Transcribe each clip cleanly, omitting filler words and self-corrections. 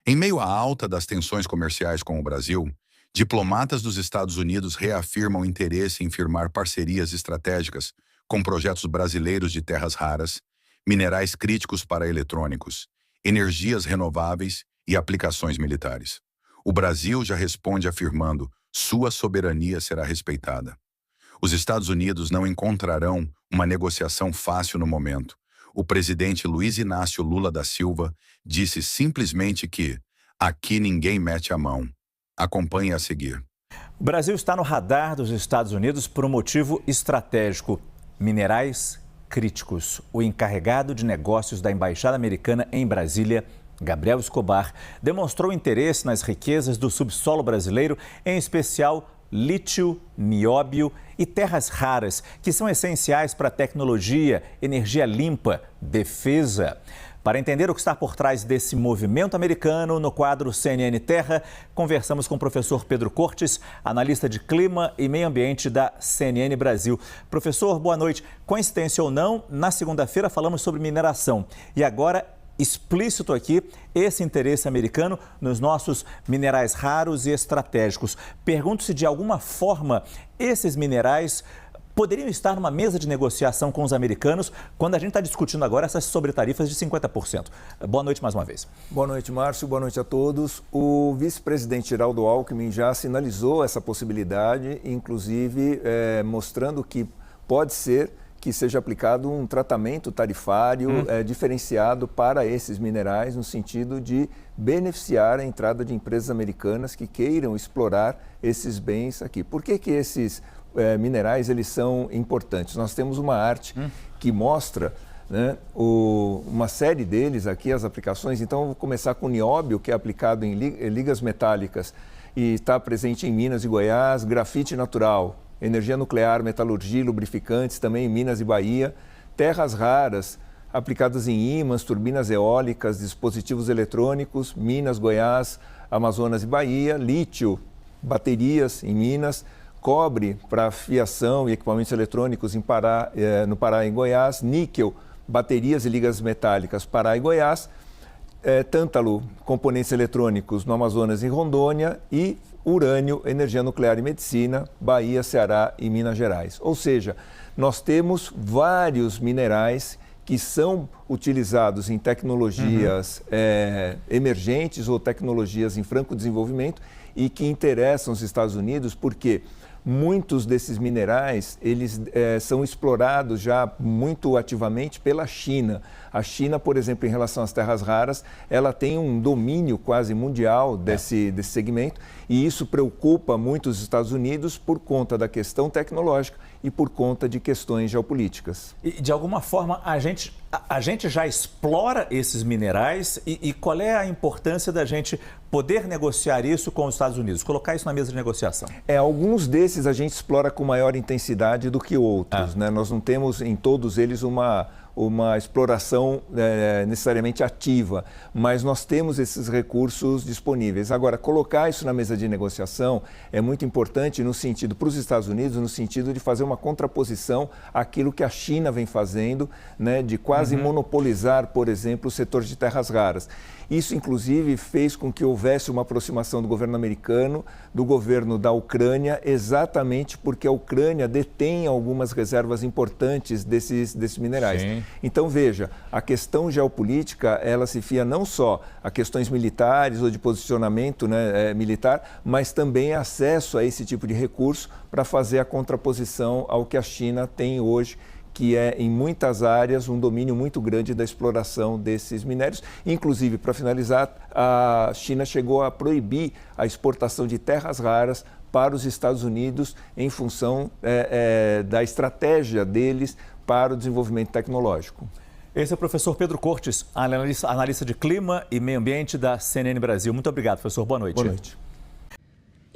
Em meio à alta das tensões comerciais com o Brasil, diplomatas dos Estados Unidos reafirmam interesse em firmar parcerias estratégicas com projetos brasileiros de terras raras, minerais críticos para eletrônicos, energias renováveis e aplicações militares. O Brasil já responde afirmando: sua soberania será respeitada. Os Estados Unidos não encontrarão uma negociação fácil no momento. O presidente Luiz Inácio Lula da Silva disse simplesmente que aqui ninguém mete a mão. Acompanhe a seguir. O Brasil está no radar dos Estados Unidos por um motivo estratégico: minerais críticos. O encarregado de negócios da Embaixada Americana em Brasília, Gabriel Escobar, demonstrou interesse nas riquezas do subsolo brasileiro, em especial lítio, nióbio e terras raras, que são essenciais para a tecnologia, energia limpa, defesa. Para entender o que está por trás desse movimento americano, no quadro CNN Terra, conversamos com o professor Pedro Cortes, analista de clima e meio ambiente da CNN Brasil. Professor, boa noite. Coincidência ou não, na segunda-feira falamos sobre mineração. E agora, explícito aqui, esse interesse americano nos nossos minerais raros e estratégicos. Pergunto se, de alguma forma, esses minerais poderiam estar numa mesa de negociação com os americanos quando a gente está discutindo agora essas sobretarifas de 50%. Boa noite mais uma vez. Boa noite, Márcio. Boa noite a todos. O vice-presidente Geraldo Alckmin já sinalizou essa possibilidade, inclusive mostrando que pode ser que seja aplicado um tratamento tarifário diferenciado para esses minerais, no sentido de beneficiar a entrada de empresas americanas que queiram explorar esses bens aqui. Por que esses minerais eles são importantes? Nós temos uma arte que mostra, né, uma série deles aqui, as aplicações. Então, eu vou começar com o nióbio, que é aplicado em ligas metálicas e está presente em Minas e Goiás, grafite natural, energia nuclear, metalurgia, lubrificantes, também em Minas e Bahia, terras raras, aplicadas em ímãs, turbinas eólicas, dispositivos eletrônicos, Minas, Goiás, Amazonas e Bahia, lítio, baterias em Minas, cobre para fiação e equipamentos eletrônicos no Pará e Goiás, níquel, baterias e ligas metálicas, Pará e Goiás, tântalo, componentes eletrônicos no Amazonas e Rondônia e urânio, energia nuclear e medicina, Bahia, Ceará e Minas Gerais. Ou seja, nós temos vários minerais que são utilizados em tecnologias emergentes ou tecnologias em franco desenvolvimento e que interessam os Estados Unidos porque muitos desses minerais eles são explorados já muito ativamente pela China. A China, por exemplo, em relação às terras raras, ela tem um domínio quase mundial desse segmento e isso preocupa muito os Estados Unidos por conta da questão tecnológica e por conta de questões geopolíticas. E, de alguma forma, a gente já explora esses minerais e qual é a importância da gente poder negociar isso com os Estados Unidos, colocar isso na mesa de negociação? Alguns desses a gente explora com maior intensidade do que outros, né? Nós não temos em todos eles uma exploração necessariamente ativa, mas nós temos esses recursos disponíveis. Agora, colocar isso na mesa de negociação é muito importante no sentido, para os Estados Unidos, no sentido de fazer uma contraposição àquilo que a China vem fazendo, né, de quase monopolizar, por exemplo, o setor de terras raras. Isso, inclusive, fez com que houvesse uma aproximação do governo americano, do governo da Ucrânia, exatamente porque a Ucrânia detém algumas reservas importantes desses minerais. Sim. Então, veja, a questão geopolítica, ela se fia não só a questões militares ou de posicionamento, né, militar, mas também acesso a esse tipo de recurso para fazer a contraposição ao que a China tem hoje, que é, em muitas áreas, um domínio muito grande da exploração desses minérios. Inclusive, para finalizar, a China chegou a proibir a exportação de terras raras para os Estados Unidos em função da estratégia deles para o desenvolvimento tecnológico. Esse é o professor Pedro Cortes, analista de clima e meio ambiente da CNN Brasil. Muito obrigado, professor. Boa noite. Boa noite.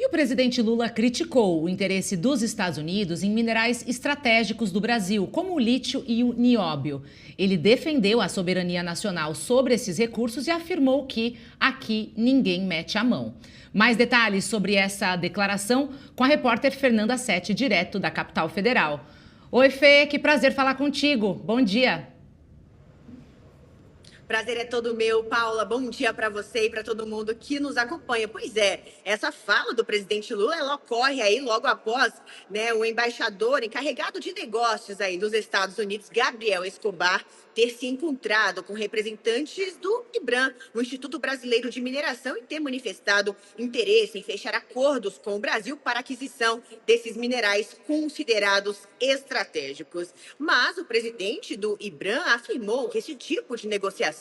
E o presidente Lula criticou o interesse dos Estados Unidos em minerais estratégicos do Brasil, como o lítio e o nióbio. Ele defendeu a soberania nacional sobre esses recursos e afirmou que aqui ninguém mete a mão. Mais detalhes sobre essa declaração com a repórter Fernanda Sete, direto da capital federal. Oi, Fê, que prazer falar contigo. Bom dia. Prazer é todo meu, Paula. Bom dia para você e para todo mundo que nos acompanha. Pois é, essa fala do presidente Lula, ela ocorre aí logo após, né, o embaixador encarregado de negócios aí dos Estados Unidos, Gabriel Escobar, ter se encontrado com representantes do IBRAM, o Instituto Brasileiro de Mineração, e ter manifestado interesse em fechar acordos com o Brasil para aquisição desses minerais considerados estratégicos. Mas o presidente do IBRAM afirmou que esse tipo de negociação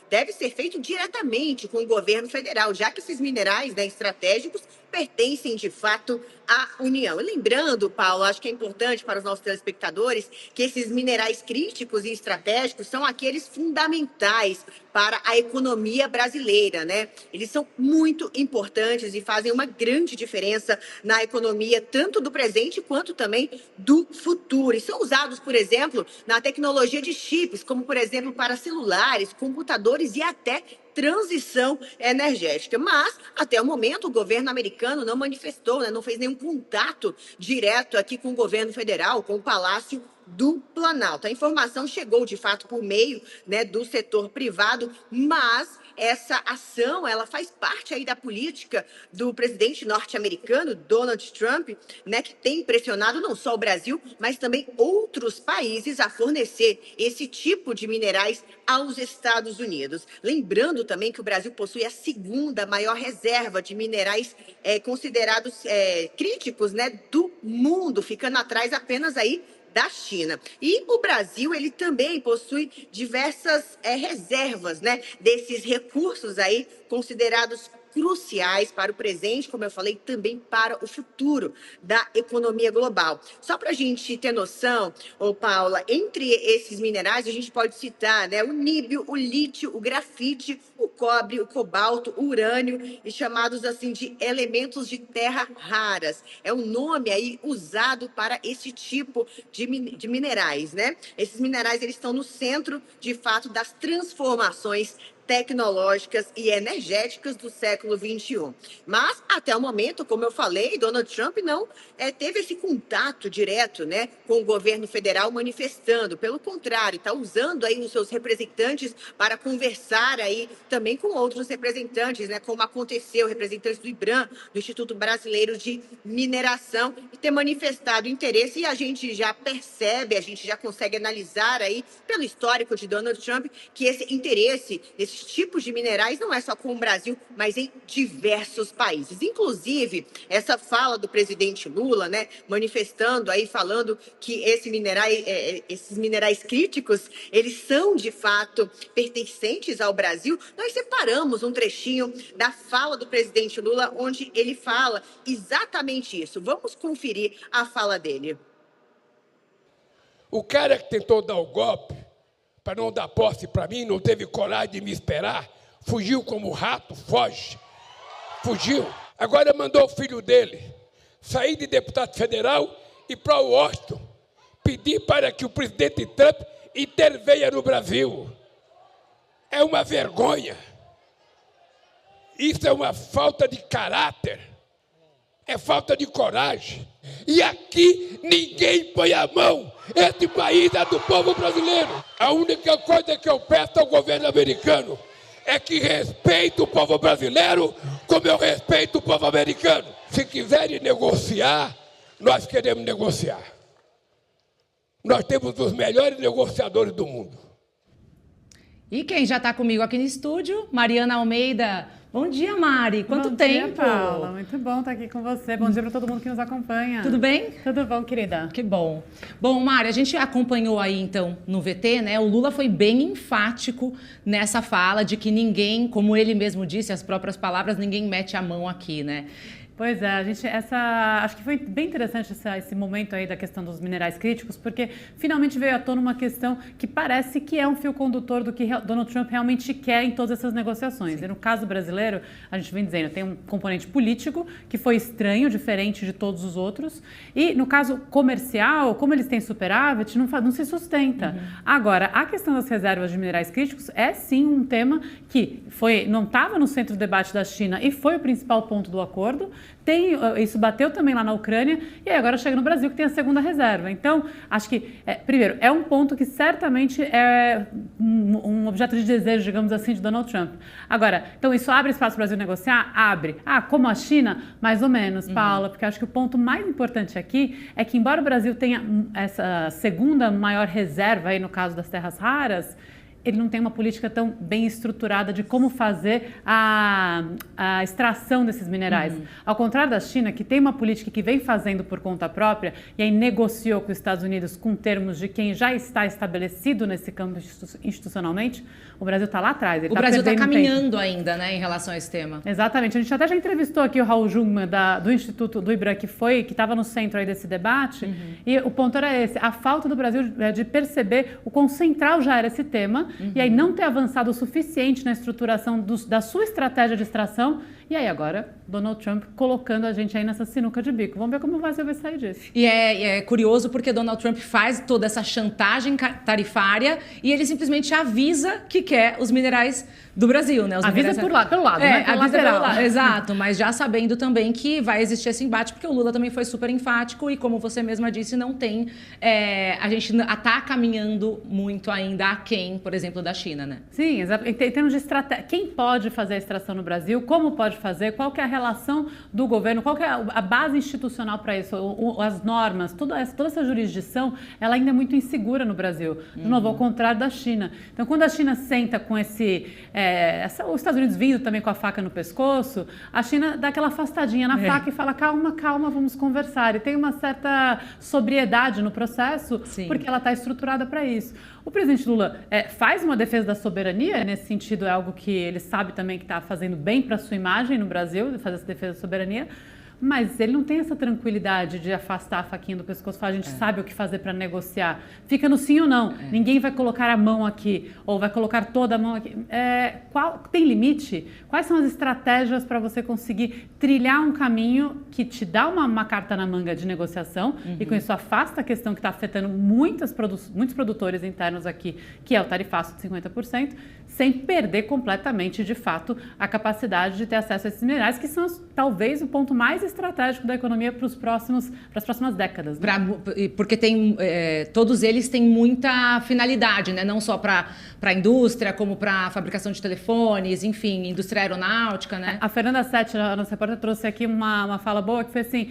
deve ser feito diretamente com o governo federal, já que esses minerais, né, estratégicos pertencem de fato à União. Lembrando, Paulo, acho que é importante para os nossos telespectadores que esses minerais críticos e estratégicos são aqueles fundamentais para a economia brasileira, né? Eles são muito importantes e fazem uma grande diferença na economia, tanto do presente quanto também do futuro. E são usados, por exemplo, na tecnologia de chips, como, por exemplo, para celulares, computadores e até transição energética. Mas, até o momento, o governo americano não manifestou, né, não fez nenhum contato direto aqui com o governo federal, com o Palácio do Planalto. A informação chegou, de fato, por meio, né, do setor privado, mas essa ação, ela faz parte aí da política do presidente norte-americano, Donald Trump, né, que tem pressionado não só o Brasil, mas também outros países a fornecer esse tipo de minerais aos Estados Unidos. Lembrando também que o Brasil possui a segunda maior reserva de minerais considerados críticos, né, do mundo, ficando atrás apenas aí da China. E o Brasil, ele também possui diversas reservas, né, desses recursos aí considerados cruciais para o presente, como eu falei, também para o futuro da economia global. Só para a gente ter noção, Paula, entre esses minerais a gente pode citar, né, o níbio, o lítio, o grafite, o cobre, o cobalto, o urânio, e chamados assim de elementos de terra raras. É um nome aí usado para esse tipo de minerais, né? Esses minerais, eles estão no centro, de fato, das transformações tecnológicas e energéticas do século XXI. Mas, até o momento, como eu falei, Donald Trump não teve esse contato direto, né, com o governo federal manifestando. Pelo contrário, está usando aí os seus representantes para conversar aí também com outros representantes, né, como aconteceu, representantes do IBRAM, do Instituto Brasileiro de Mineração, e ter manifestado interesse, e a gente já percebe, a gente já consegue analisar aí, pelo histórico de Donald Trump, que esse interesse, esses tipos de minerais não é só com o Brasil, mas em diversos países. Inclusive, essa fala do presidente Lula, né, manifestando aí, falando que esses minerais críticos, eles são de fato pertencentes ao Brasil. Nós separamos um trechinho da fala do presidente Lula, onde ele fala exatamente isso. Vamos conferir a fala dele. O cara que tentou dar o golpe para não dar posse para mim, não teve coragem de me esperar, fugiu como rato, foge, fugiu. Agora mandou o filho dele sair de deputado federal e para Washington pedir para que o presidente Trump intervenha no Brasil. É uma vergonha. Isso é uma falta de caráter, é falta de coragem. E aqui ninguém põe a mão. Esse país é do povo brasileiro. A única coisa que eu peço ao governo americano é que respeite o povo brasileiro como eu respeito o povo americano. Se quiserem negociar, nós queremos negociar. Nós temos os melhores negociadores do mundo. E quem já está comigo aqui no estúdio, Mariana Almeida. Bom dia, Mari. Quanto tempo? Bom dia, Paula. Muito bom estar aqui com você. Bom dia para todo mundo que nos acompanha. Tudo bem? Tudo bom, querida. Que bom. Bom, Mari, a gente acompanhou aí, então, no VT, né? O Lula foi bem enfático nessa fala de que ninguém, como ele mesmo disse, as próprias palavras, ninguém mete a mão aqui, né? Pois é, acho que foi bem interessante esse momento aí da questão dos minerais críticos, porque finalmente veio à tona uma questão que parece que é um fio condutor do que Donald Trump realmente quer em todas essas negociações. Sim. E no caso brasileiro, a gente vem dizendo, tem um componente político que foi estranho, diferente de todos os outros, e no caso comercial, como eles têm superávit, não se sustenta. Uhum. Agora, a questão das reservas de minerais críticos é sim um tema que não estava no centro do debate da China e foi o principal ponto do acordo. Isso bateu também lá na Ucrânia e aí agora chega no Brasil, que tem a segunda reserva. Então, acho que, primeiro, é um ponto que certamente é um objeto de desejo, digamos assim, de Donald Trump. Agora, então isso abre espaço para o Brasil negociar? Abre. Como a China? Mais ou menos, Paula, porque acho que o ponto mais importante aqui é que, embora o Brasil tenha essa segunda maior reserva, aí no caso das terras raras, ele não tem uma política tão bem estruturada de como fazer a extração desses minerais. Ao contrário da China, que tem uma política que vem fazendo por conta própria e aí negociou com os Estados Unidos com termos de quem já está estabelecido nesse campo institucionalmente, o Brasil está lá atrás. O Brasil está caminhando ainda, né, em relação a esse tema. Exatamente. A gente até já entrevistou aqui o Raul Jungmann do Instituto do IBRAM, que estava no centro aí desse debate, e o ponto era esse, a falta do Brasil de perceber o quão central já era esse tema, e aí não ter avançado o suficiente na estruturação da sua estratégia de extração, e aí agora Donald Trump colocando a gente aí nessa sinuca de bico. Vamos ver como o Brasil vai sair disso. E é curioso porque Donald Trump faz toda essa chantagem tarifária e ele simplesmente avisa que quer os minerais do Brasil, né? Avisa pelo lado, né? Avisa pelo lado, exato, mas já sabendo também que vai existir esse embate, porque o Lula também foi super enfático e, como você mesma disse, não tem... a gente está caminhando muito ainda aquém, por exemplo, da China, né? Sim, exato. Em termos de estratégia, quem pode fazer a extração no Brasil, como pode fazer, qual que é a relação do governo, qual que é a base institucional para isso, as normas, toda essa jurisdição, ela ainda é muito insegura no Brasil. De novo, ao contrário da China. Então, quando a China senta com os Estados Unidos vindo também com a faca no pescoço, a China dá aquela afastadinha na faca e fala, calma, vamos conversar. E tem uma certa sobriedade no processo, porque ela está estruturada para isso. O presidente Lula faz uma defesa da soberania, nesse sentido é algo que ele sabe também que está fazendo bem para a sua imagem no Brasil, de fazer essa defesa da soberania, mas ele não tem essa tranquilidade de afastar a faquinha do pescoço, a gente sabe o que fazer para negociar. Fica no sim ou não. Ninguém vai colocar a mão aqui, ou vai colocar toda a mão aqui. Tem limite? Quais são as estratégias para você conseguir trilhar um caminho que te dá uma carta na manga de negociação e com isso afasta a questão que está afetando muitos produtores internos aqui, que é o tarifaço de 50%, sem perder completamente, de fato, a capacidade de ter acesso a esses minerais, que são talvez o ponto mais estratégico da economia para as próximas décadas. Né? Porque todos eles têm muita finalidade, né? Não só para a indústria, como para a fabricação de telefones, enfim, indústria aeronáutica, né? A Fernanda Sete, a nossa repórter, trouxe aqui uma fala boa, que foi assim,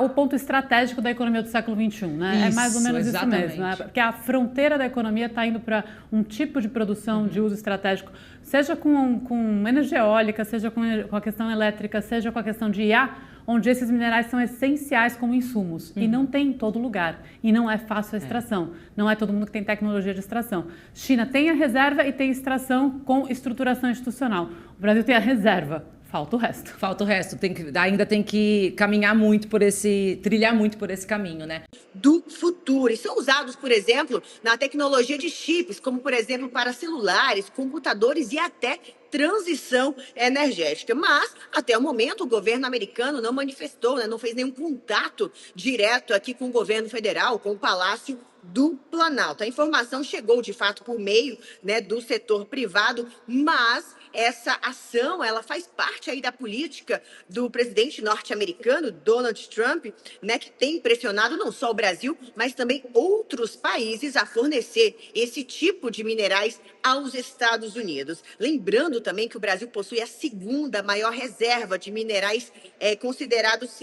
o ponto estratégico da economia do século XXI, né? É mais ou menos exatamente. Isso mesmo, né? Porque a fronteira da economia está indo para um tipo de produção de uso estratégico, seja com energia eólica, seja com a questão elétrica, seja com a questão de IA, onde esses minerais são essenciais como insumos. E não tem em todo lugar. E não é fácil a extração. Não é todo mundo que tem tecnologia de extração. China tem a reserva e tem extração com estruturação institucional. O Brasil tem a reserva. Falta o resto. Falta o resto. Ainda tem que caminhar muito trilhar muito por esse caminho, né? Do futuro. E são usados, por exemplo, na tecnologia de chips, como, por exemplo, para celulares, computadores e até transição energética. Mas, até o momento, o governo americano não manifestou, né, não fez nenhum contato direto aqui com o governo federal, com o Palácio do Planalto. A informação chegou, de fato, por meio, né, do setor privado, mas essa ação, ela faz parte aí da política do presidente norte-americano, Donald Trump, né, que tem pressionado não só o Brasil, mas também outros países a fornecer esse tipo de minerais aos Estados Unidos. Lembrando também que o Brasil possui a segunda maior reserva de minerais considerados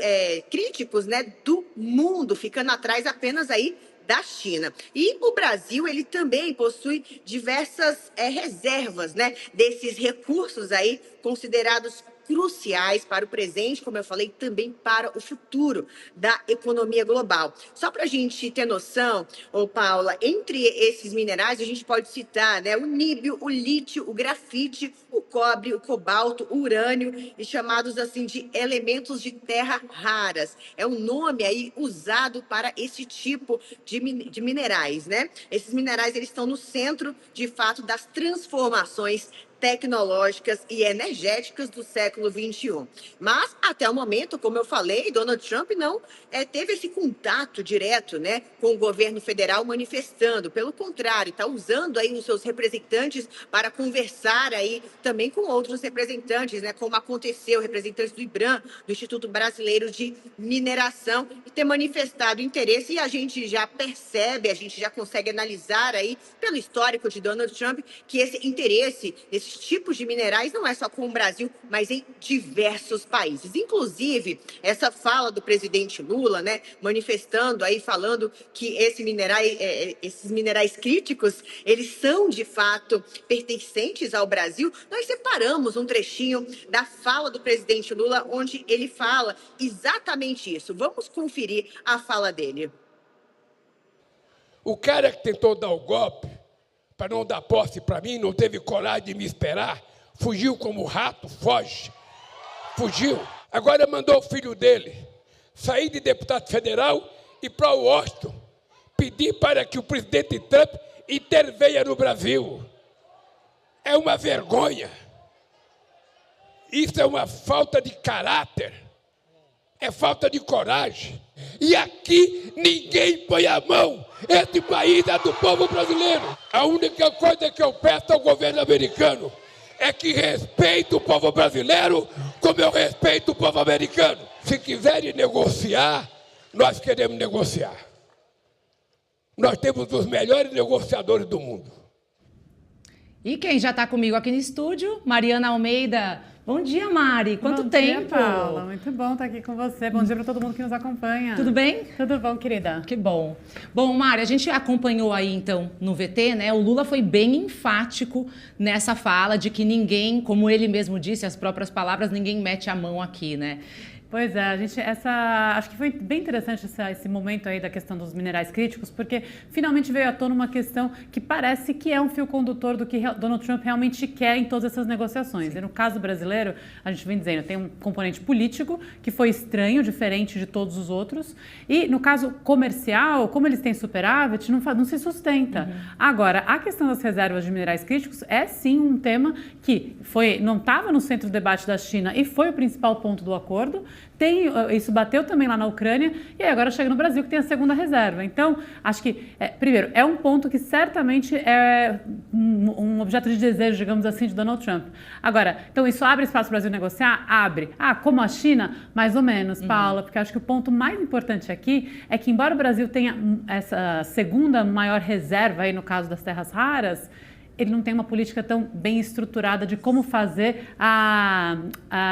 críticos, né, do mundo, ficando atrás apenas aí da China. E o Brasil, ele também possui diversas reservas, né, desses recursos aí considerados cruciais para o presente, como eu falei, também para o futuro da economia global. Só para a gente ter noção, Paula, entre esses minerais a gente pode citar, né, o níbio, o lítio, o grafite, o cobre, o cobalto, o urânio, e chamados assim de elementos de terra raras. É um nome aí usado para esse tipo de minerais, né? Esses minerais, eles estão no centro, de fato, das transformações tecnológicas e energéticas do século XXI. Mas, até o momento, como eu falei, Donald Trump não teve esse contato direto, né, com o governo federal manifestando. Pelo contrário, está usando aí os seus representantes para conversar aí também com outros representantes, né, como aconteceu, representantes do IBRAM, do Instituto Brasileiro de Mineração, e ter manifestado interesse, e a gente já percebe, a gente já consegue analisar aí, pelo histórico de Donald Trump, que esse interesse nesses tipos de minerais não é só com o Brasil, mas em diversos países. Inclusive, essa fala do presidente Lula, né, manifestando aí, falando que esses minerais críticos, eles são de fato pertencentes ao Brasil. Nós separamos um trechinho da fala do presidente Lula, onde ele fala exatamente isso. Vamos conferir a fala dele. O cara que tentou dar o golpe para não dar posse para mim, não teve coragem de me esperar, fugiu como rato, foge, fugiu. Agora mandou o filho dele sair de deputado federal e para Washington pedir para que o presidente Trump intervenha no Brasil. É uma vergonha. Isso é uma falta de caráter, é falta de coragem. E aqui ninguém põe a mão. Esse país é do povo brasileiro. A única coisa que eu peço ao governo americano é que respeite o povo brasileiro como eu respeito o povo americano. Se quiserem negociar, nós queremos negociar. Nós temos os melhores negociadores do mundo. E quem já está comigo aqui no estúdio, Mariana Almeida. Bom dia, Mari. Quanto tempo? Bom dia, Paula. Muito bom estar aqui com você. Bom dia para todo mundo que nos acompanha. Tudo bem? Tudo bom, querida. Que bom. Bom, Mari, a gente acompanhou aí, então, no VT, né? O Lula foi bem enfático nessa fala de que ninguém, como ele mesmo disse, as próprias palavras, ninguém mete a mão aqui, né? Pois é, acho que foi bem interessante esse momento aí da questão dos minerais críticos, porque finalmente veio à tona uma questão que parece que é um fio condutor do que Donald Trump realmente quer em todas essas negociações. Sim. E no caso brasileiro, a gente vem dizendo, tem um componente político que foi estranho, diferente de todos os outros, e no caso comercial, como eles têm superávit, não se sustenta. Uhum. Agora, a questão das reservas de minerais críticos é sim um tema que não estava no centro do debate da China e foi o principal ponto do acordo. Isso bateu também lá na Ucrânia e aí agora chega no Brasil, que tem a segunda reserva. Então, acho que, primeiro, é um ponto que certamente é um objeto de desejo, digamos assim, de Donald Trump. Agora, então isso abre espaço para o Brasil negociar? Abre. Como a China? Mais ou menos, Paula, porque acho que o ponto mais importante aqui é que, embora o Brasil tenha essa segunda maior reserva, aí no caso das terras raras, ele não tem uma política tão bem estruturada de como fazer a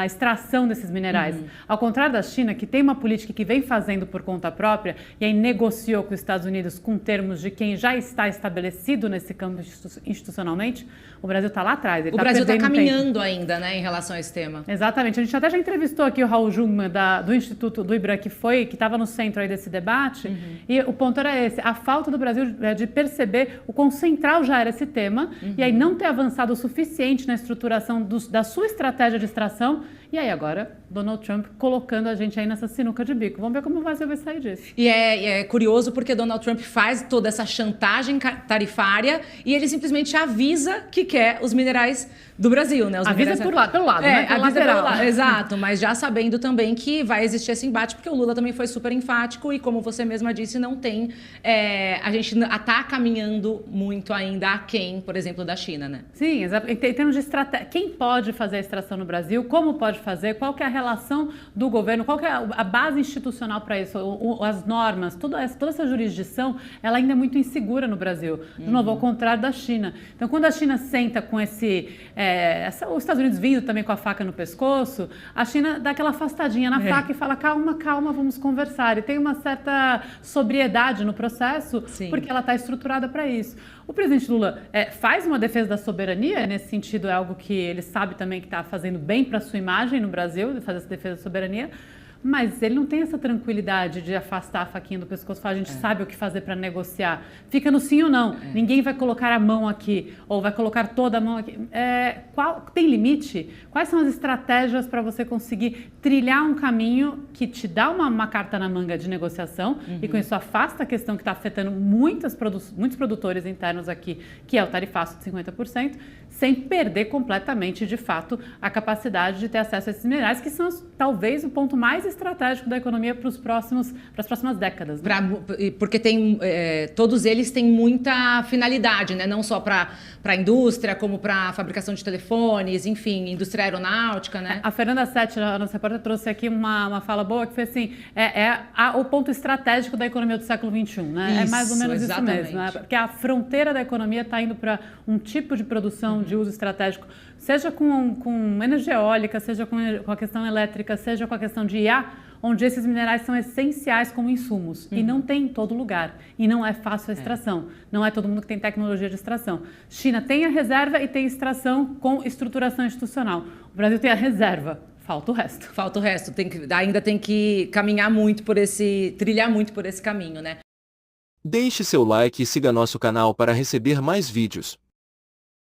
extração desses minerais. Uhum. Ao contrário da China, que tem uma política que vem fazendo por conta própria e aí negociou com os Estados Unidos com termos de quem já está estabelecido nesse campo institucionalmente, o Brasil está lá atrás. O Brasil está caminhando ainda, né, em relação a esse tema. Exatamente. A gente até já entrevistou aqui o Raul Jungmann do Instituto do IBRAM, que estava no centro aí desse debate, e o ponto era esse, a falta do Brasil de perceber o quão central já era esse tema, e aí não ter avançado o suficiente na estruturação da sua estratégia de extração, e aí agora Donald Trump colocando a gente aí nessa sinuca de bico. Vamos ver como o Brasil vai sair disso. E é curioso porque Donald Trump faz toda essa chantagem tarifária e ele simplesmente avisa que quer os minerais do Brasil, né? Avisa pelo lado, né? Avisa pelo lado, exato, mas já sabendo também que vai existir esse embate, porque o Lula também foi super enfático e, como você mesma disse, não tem... a gente está caminhando muito ainda aquém, por exemplo, da China, né? Sim, exato. Em termos de estratégia, quem pode fazer a extração no Brasil, como pode fazer, qual que é a relação do governo, qual que é a base institucional para isso, as normas, toda essa jurisdição, ela ainda é muito insegura no Brasil. De novo, ao contrário da China. Então, quando a China senta com os Estados Unidos vindo também com a faca no pescoço, a China dá aquela afastadinha na faca e fala, calma, vamos conversar. E tem uma certa sobriedade no processo, sim, porque ela está estruturada para isso. O presidente Lula faz uma defesa da soberania, nesse sentido é algo que ele sabe também que está fazendo bem para a sua imagem no Brasil, fazer essa defesa da soberania, mas ele não tem essa tranquilidade de afastar a faquinha do pescoço e falar, a gente sabe o que fazer para negociar. Fica no sim ou não. Ninguém vai colocar a mão aqui, ou vai colocar toda a mão aqui. Tem limite? Quais são as estratégias para você conseguir trilhar um caminho que te dá uma carta na manga de negociação e com isso afasta a questão que está afetando muitos produtores internos aqui, que é o tarifaço de 50%, sem perder completamente, de fato, a capacidade de ter acesso a esses minerais, que são talvez o ponto mais estratégico da economia para as próximas décadas. Né? Porque todos eles têm muita finalidade, né? Não só para a indústria, como para a fabricação de telefones, enfim, indústria aeronáutica, né? A Fernanda Sete, a nossa repórter, trouxe aqui uma fala boa, que foi assim, o ponto estratégico da economia do século XXI, né? É mais ou menos exatamente. Isso mesmo, né? Porque a fronteira da economia está indo para um tipo de produção de uso estratégico, seja com energia eólica, seja com a questão elétrica, seja com a questão de IA, onde esses minerais são essenciais como insumos e não tem em todo lugar e não é fácil a extração. Não é todo mundo que tem tecnologia de extração. China tem a reserva e tem extração com estruturação institucional. O Brasil tem a reserva. Falta o resto. Falta o resto. Ainda tem que caminhar muito trilhar muito por esse caminho, né? Deixe seu like e siga nosso canal para receber mais vídeos.